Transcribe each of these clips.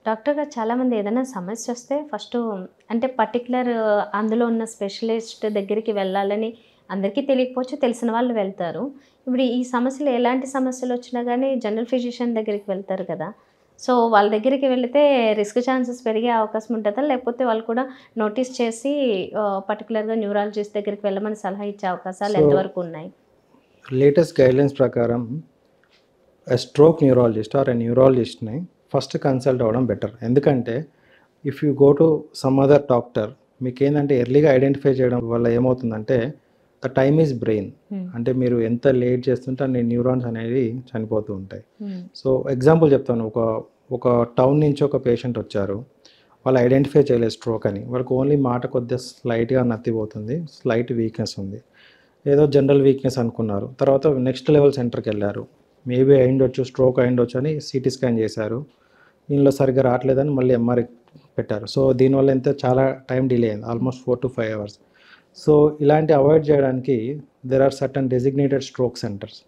Doctor గారు చాలామంది ఏదైనా సమస్య వస్తే ఫస్టు అంటే పర్టిక్యులర్ అందులో ఉన్న స్పెషలిస్ట్ దగ్గరికి వెళ్ళాలని అందరికీ తెలియకపోవచ్చు, తెలిసిన వాళ్ళు వెళ్తారు. ఇప్పుడు ఈ సమస్యలు ఎలాంటి సమస్యలు వచ్చినా గానీ జనరల్ ఫిజిషియన్ దగ్గరికి వెళ్తారు కదా! సో, వాళ్ళ దగ్గరికి వెళితే రిస్క్ ఛాన్సెస్ పెరిగే అవకాశం ఉంటదా? లేకపోతే వాళ్ళు కూడా నోటీస్ చేసి పర్టిక్యులర్‌గా న్యూరాలజిస్ట్ దగ్గరికి వెళ్ళమని సలహా ఇచ్చే అవకాశాలు సో, ఎంతవరకు ఉన్నాయి? లేటెస్ట్ గైడ్‌లైన్స్ ప్రకారం స్ట్రోక్ న్యూరాలజిస్ట్ ఆర్ న్యూరాలజిస్ట్‌ని ఫస్ట్ కన్సల్ట్ అవ్వడం బెటర్. ఎందుకంటే if you go to some other doctor మీకేందంటే ఎర్లీగా ఐడెంటిఫై చేయడం వల్ల ఏమవుతుందంటే ద టైమ్ ఈజ్ బ్రెయిన్. అంటే మీరు ఎంత లేట్ చేస్తుంటే అన్ని న్యూరాన్స్ అనేవి చనిపోతూ ఉంటాయి. సో ఎగ్జాంపుల్ చెప్తాను. ఒక టౌన్ నుంచి ఒక పేషెంట్ వచ్చారు. వాళ్ళు ఐడెంటిఫై చేయలేదు స్ట్రోక్ అని. వాళ్ళకి ఓన్లీ మాట కొద్దిగా స్లైట్‌గా నత్తిపోతుంది. స్లైట్ వీక్‌నెస్ ఉంది. ఏదో జనరల్ వీక్‌నెస్ అనుకున్నారు. తర్వాత నెక్స్ట్ లెవెల్ సెంటర్‌కెళ్లారు. మేబీ అయ్యుండొచ్చు, స్ట్రోక్ అయ్యుండొచ్చు అని సీటీ స్కాన్ చేశారు. దీనిలో సరిగ్గా రావట్లేదని మళ్ళీ ఎంఆర్ఐ పెట్టారు. సో దీనివల్ల చాలా టైం డిలే అయింది. Almost 4-5 hours. సో ఇలాంటి అవాయిడ్ చేయడానికి there are certain designated stroke centres.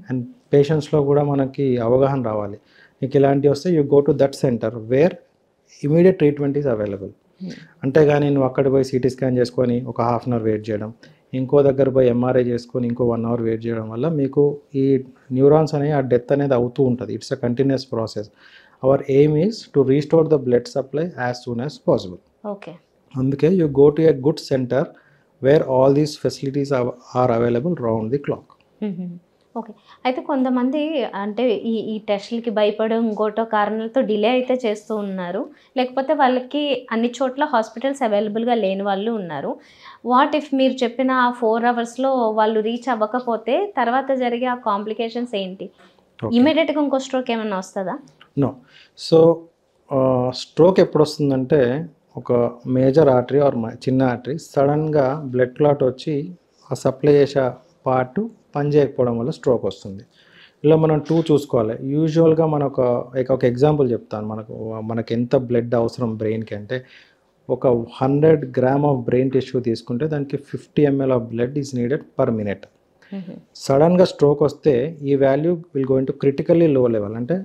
And పేషెంట్స్లో కూడా మనకి అవగాహన రావాలి. మీకు ఇలాంటివి వస్తే you go to that centre where immediate treatment is available. అంతేగాని నువ్వు అక్కడ పోయి సిటీ స్కాన్ చేసుకొని ఒక హాఫ్ అన్ అవర్ వెయిట్ చేయడం, ఇంకో దగ్గర పోయి ఎంఆర్ఐ చేసుకొని ఇంకో 1 అవర్ వెయిట్ చేయడం వల్ల మీకు ఈ న్యూరాన్స్ అనేవి ఆ డెత్ అనేది అవుతూ ఉంటుంది. It's a continuous process. Our aim is to restore the blood supply as soon as possible. Okay. అందుకే you go to a good centre where all these facilities are available round the clock. Okay. అయితే కొంతమంది అంటే ఈ టెస్ట్‌లకి భయపడో, ఇంకోటో కారణాలతో delay అయితే చేస్తూ ఉన్నారు. లేకపోతే వాళ్ళకి అన్ని చోట్ల హాస్పిటల్స్ అవైలబుల్‌గా లేని వాళ్ళు ఉన్నారు. వాట్ ఇఫ్ మీరు చెప్పిన ఆ 4 అవర్స్‌లో వాళ్ళు రీచ్ అవ్వకపోతే తర్వాత జరిగే ఆ కాంప్లికేషన్స్ ఏంటి? ఇమ్మీడియేట్‌గా ఇంకో స్ట్రోక్ ఏమన్నా వస్తదా? నో. సో స్ట్రోక్ ఎప్పుడొస్తుందంటే ఒక మేజర్ ఆర్టరీ ఆర్ చిన్న ఆర్టరీ సడన్‌గా బ్లడ్ క్లాట్ వచ్చి ఆ సప్లై చేసే పార్ట్ పనిచేయకపోవడం వల్ల స్ట్రోక్ వస్తుంది. ఇలా మనం 2 చూసుకోవాలి. యూజువల్‌గా ఒక ఎగ్జాంపుల్ చెప్తాను. మనకు ఎంత బ్లడ్ అవసరం బ్రెయిన్‌కి అంటే ఒక 100 గ్రామ్ ఆఫ్ బ్రెయిన్ టిష్యూ తీసుకుంటే దానికి 50 ml of blood is needed per minute. సడన్గా స్ట్రోక్ వస్తే ఈ value will go into critically లో లెవెల్. అంటే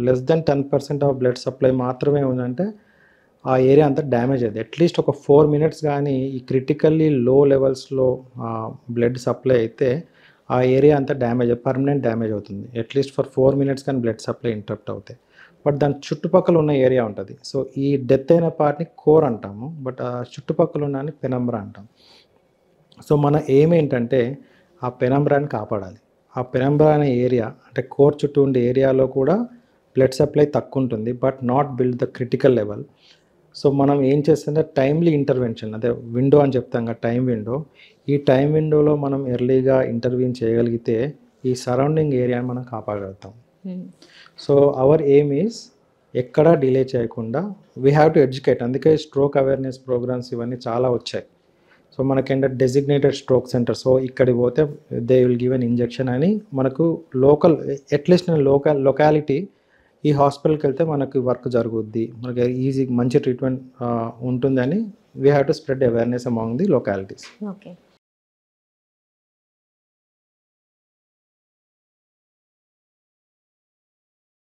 less than 10% of blood supply మాత్రమే ఉందంటే ఆ ఏరియా అంతా డ్యామేజ్ అయ్యింది. అట్లీస్ట్ ఒక 4 minutes కానీ ఈ క్రిటికల్లీ లో లెవెల్స్లో బ్లడ్ సప్లై అయితే ఆ ఏరియా అంతా పర్మనెంట్ డ్యామేజ్ అవుతుంది. అట్లీస్ట్ ఫర్ 4 minutes కానీ బ్లడ్ సప్లై ఇంటరప్ట్ అవుతాయి. బట్ దాని చుట్టుపక్కల ఉన్న ఏరియా ఉంటుంది. సో ఈ డెత్ అయిన పార్ట్ని కోర్ అంటాము. బట్ ఆ చుట్టుపక్కల ఉన్న పెనంబ్రా అంటాం. సో మన ఎయిమ్ ఏంటంటే ఆ పెనంబ్రాని కాపాడాలి. ఆ పెనంబ్రా అనే ఏరియా అంటే కోర్ చుట్టూ ఉండే ఏరియాలో కూడా బ్లడ్ సప్లై తక్కువ ఉంటుంది. But not build the critical level. So మనం ఏం చేస్తుంటే టైమ్లీ ఇంటర్వెన్షన్, అదే విండో అని చెప్తాం కదా, టైం విండో. ఈ టైం విండోలో మనం ఎర్లీగా ఇంటర్వ్యూన్ చేయగలిగితే ఈ సరౌండింగ్ ఏరియాని మనం కాపాడగలుగుతాం. సో అవర్ ఎయిమ్ ఈజ్ ఎక్కడా డిలే చేయకుండా వీ హ్యావ్ టు ఎడ్యుకేట్. అందుకే స్ట్రోక్ అవేర్నెస్ ప్రోగ్రామ్స్ ఇవన్నీ చాలా వచ్చాయి. సో మనకేంటంటే డెసిగ్నేటెడ్ స్ట్రోక్ సెంటర్. సో ఇక్కడికి పోతే they will give an injection అని మనకు అట్లీస్ట్ లొకాలిటీ ఈ హాస్పిటల్కి వెళ్తే మనకు వర్క్ జరుగుద్ది, మనకి ఈజీ మంచి ట్రీట్మెంట్ ఉంటుందని we have to spread awareness among the localities. Okay.